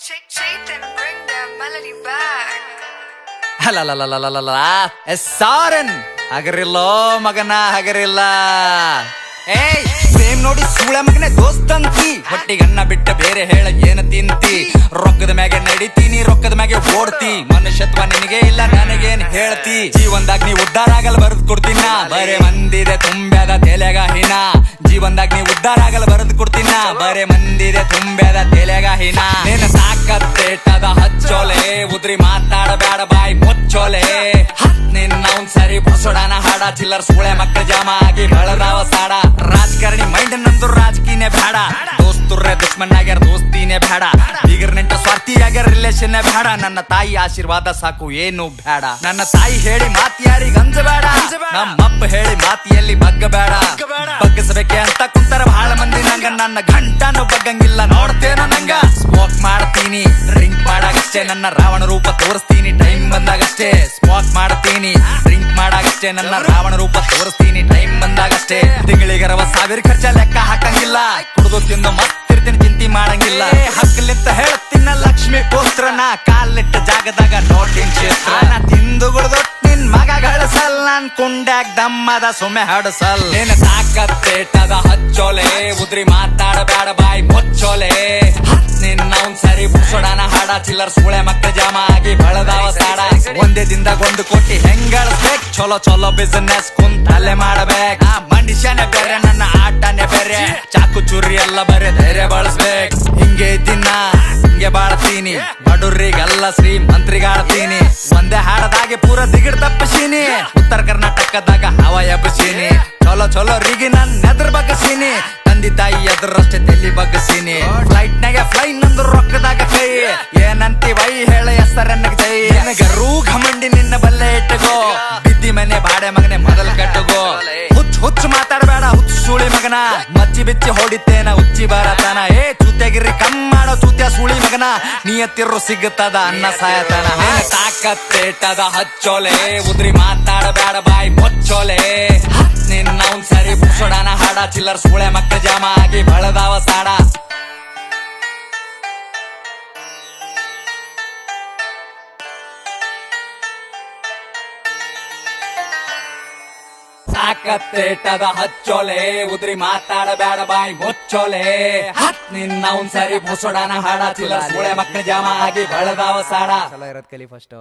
Chaitan, bring that melody back. ಅಲ್ಲಲ್ಲಲ್ಲಲ್ಲಲ್ಲ ಸಾರನ್ ಹಗರಿಲ್ಲೋ ಮಗನ ಹಗರಿಲ್ಲ. ಏಯ್ same ನೋಡಿ ಸೂಳೆ ಮಗನೇ ದೋಸ್ತಂತಿ, ಹೊಟ್ಟಿಗನ್ನ ಬಿಟ್ಟ ಬೇರೆ ಹೇಳ ಏನ ತಿಂತಿ. ರೊಕ್ಕದ ಮ್ಯಾಗೆ ನಡಿತೀನಿ, ರೊಕ್ಕದ ಮ್ಯಾಗೆ ಓಡ್ತಿ, ಮನುಷ್ಯತ್ವ ನಿನಗೆ ಇಲ್ಲ ನನಗೇನ್ ಹೇಳ್ತಿ. ಜೀವನದಾಗ ನೀ ಉದ್ದಾರ ಆಗಲ್ ಬರೆದು ಕೊಡ್ತೀನ, ಬರೇ ಮಂದಿದೆ ತುಂಬ್ಯಾದ ತೆಲೆಗ ಹಿನ. ಜೀವನದಾಗ ನೀ ಉದ್ದಾರ ಆಗಲ್ ಬರೆದು ಕೊಡ್ತೀನ, ಬರೇ ಮಂದಿದೆ ತುಂಬ್ಯಾದ ತೆಲೆಗ ಹಿನ. ನಿನ್ನ ಸಾಕತ್ತೇಟದ ಹಚ್ಚೋಲೆ, ಉದ್ರಿ ಮಾತಾಡಬೇಡ ಬಾಯ್ ಮುಚ್ಚೋಲೆ. ನಿನ್ನ ಅವ್ನ್ ಸರಿ ಬಸೋಡಾನ ಹಾಡ, ಚಿಲ್ಲರ್ ಸೂಳೆ ಮಕ್ಕಳ ಜಾಮ ಆಗಿ ಬೆಳದಾವ ಸಾಡ. ರಾಜಕಾರಣಿ ಮೈಂಡ್ ನಂದು ರಾಜಕೀಯನೇ ಬೇಡ, ದೋಸ್ತುರ್ರೆ ದುಶ್ಮನ್ ಆಗ್ಯಾರ ದೋಸ್ತಿನೇ ಬೇಡ. ಬೀಗರ್ ನೆಂಟ ಸ್ವಾರ್ಥಿ ಆಗ್ಯಾರ ರಿಲೇಷನ್ ಬೇಡ. ನನ್ನ ತಾಯಿ ಆಶೀರ್ವಾದ ಸಾಕು ಏನು ಬೇಡ. ನನ್ನ ತಾಯಿ ಹೇಳಿ ಮಾತಿ ಯಾರಿಗ ಅಂಜಬೇಡ, ನಮ್ಮಪ್ಪ ಹೇಳಿ ಮಾತಿಯಲ್ಲಿ ಬಗ್ಗಬೇಡ. ಬಗ್ಗಸಬೇಕೆ ಅಂತ ಕುಂತಾರ ಬಹಳ ಮಂದಿ ನಂಗ, ನನ್ನ ಗಂಟನು ಬಗ್ಗಂಗಿಲ್ಲ ನೋಡ್ತೇನೋ ನಂಗ. ಸ್ಮೋಕ್ ಮಾಡ್ತೀನಿ ಡ್ರಿಂಕ್ ಮಾಡಾಗಷ್ಟೇ, ನನ್ನ ರಾವಣ ರೂಪ ತೋರಿಸ್ತೀನಿ ಟೈಮ್ ಬಂದಾಗಷ್ಟೇ. ಸ್ಮೋಕ್ ಮಾಡ್ತೀನಿ ಡ್ರಿಂಕ್ ಮಾಡಾಗಷ್ಟೇ, ನನ್ನ ರಾವಣ ರೂಪ ತೋರಿಸ್ತೀನಿ ಟೈಮ್ ಬಂದಾಗಷ್ಟೇ. ತಿಂಗಳಿಗೆ 60,000 ಖರ್ಚ ಲೆಕ್ಕ ಹಾಕಂಗಿಲ್ಲ, ಕುಡ್ದು ತಿಂದು ಮತ್ತಿರ್ತೀನಿ ಚಿಂತಿ ಮಾಡಂಗಿಲ್ಲ. ಹಕ್ಕಲಿಂತ ಹೇಳ್ತೀನ ಲಕ್ಷ್ಮಿ ಪುತ್ರನ, ಕಾಲಿಟ್ಟ ಜಾಗದಾಗ ನೋಟಿನ್ ಚಿತ್ರ. ತಿಂದು ಗುಡ್ದು ನಿನ್ ಮಗ ಗಳಿಸಲ್, ನನ್ ಕುಂಡ್ಯಾಗ ದಮ್ಮದ ಸುಮ್ಮೆ ಹಡಸಲ್. ನಿನ್ನ ತಾಕತ್ತೇಟದ ಹಚ್ಚೋಲೆ, ಉದ್ರಿ ಮಾತಾಡಬೇಡ ಬಾಯ್ ಮುಚ್ಚೋಲೆ. ನಿನ್ನ ಅವ್ನ್ ಸರಿ ಬುಸೋಡಾನ ಹಾಡ, ಚಿಲ್ಲರ್ ಸೂಳೆ ಮಕ್ಕಳ ಜಾಮ ಆಗಿ ಬೆಳದಾವ ಸಾಡ. ಒಂದೇ ದಿನದಾಗ 1 ಕೋಟಿ ಹೆಂಗ್ ಗಳಿಸ್ಬೇಕ್, ಚಲೋ ಚಲೋ ಬಿಸಿನೆಸ್ ಕುಂತಲ್ಲೇ ಮಾಡಬೇಕ್. ಮನುಷ್ಯನೇ ಬೇರೆ ನನ್ನ ಆಟನೇ ಬೇರೆ, ಚಾಕು ಚೂರಿ ಎಲ್ಲ ಬರೇ ಧೈರ್ಯ ಬಳಸ್ಬೇಕ್. ಹಿಂಗೆ ದಿನ ಹಿಂಗೆ ಬಾಳ್ತೀನಿ, ಬಡುರಿಗೆಲ್ಲ ಶ್ರೀಮಂತ್ರಿಗಾಳ್ತೀನಿ. ಒಂದೇ ಹಾಡದಾಗೆ ಪೂರ ದಿಗಿಡ್ ತಪ್ಪಿಸೀನಿ, ಉತ್ತರ ಕರ್ನಾಟಕದಾಗ ಹವ ಎಬ್ಬಸೀನಿ. ಚಲೋ ಚಲೋ ರಿಗೆ ನನ್ನ ಎದ್ರ ಬಗ್ಗಸೀನಿ, ತಂದಿ ತಾಯಿ ಎದ್ರಷ್ಟೇ ತೆಲಿ ಬಗ್ಗಸೀನಿ. ಫ್ಲೈಟ್ ನಾಗೆ ಫ್ಲೈ ನಂದು ರೊಕ್ಕದಾಗ ಕೈ, ಏನಂತಿ ವೈ ಹೇಳ ಹೆಸರನ್ನಗ ಜೈ. ನಿನಗರೂ ಘಮಂಡಿ ನಿನ್ನ ಬಲ್ಲೆ ಇಟ್ಟಗೋ, ಬಿದ್ದಿ ಮನೆ ಬಾಡೆ ಮಗನೆ ಮೊದಲ ಕಟ್ಟಗೋ. ಹುಚ್ಚು ಮಾತಾಡಬೇಡ ಹುಚ್ಚು ಸುಳಿ ಮಗನ, ಮಚ್ಚಿ ಬಿಚ್ಚಿ ಹೊಡಿತೇನ ಉಚ್ಚಿ ಬರತನ. ಏ ಚೂತ್ಯಾಗಿರಿ ಕಮ್ ಮಾಡೋ ಚೂತ್ಯ ಸುಳಿ ಮಗನ, ನೀಯತ್ತಿರು ಸಿಗುತ್ತದ ಅನ್ನ ಸಾಯತನ. ತಾಕತ್ತೇಟದ ಹಚ್ಚೋಲೆ, ಉದ್ರಿ ಮಾತಾಡಬೇಡ ಬಾಯ್ ಮುಚ್ಚೋಲೆ. ನಿನ್ನ ಅವ್ನ್ ಸರಿ ಬುಸೋಡಾನ ಹಾಡ, ಚಿಲ್ಲರ್ ಸೂಳೆ ಮಕ್ಕಳ ಜಾಮ ಆಗಿ ಬೆಳದಾವ ಸಾಡ. ತಾಕತ್ತೇಟದ ಹಚ್ಚೋಲೆ, ಉದ್ರಿ ಮಾತಾಡಬೇಡ ಬಾಯ್ ಮುಚ್ಚೋಲೆ. ನಿನ್ನ ಅವ್ನ್ ಸರಿ ಬುಸೋಡಾನ ಹಾಡ, ಚಿಲ್ಲರ್ ಸೂಳೆ ಮಕ್ಕಳ ಜಾಮ ಆಗಿ ಬೆಳದಾವ ಸಾಡ. ಚಲೋ ಇರೋದ್ ಕಲಿ ಫಸ್ಟ್.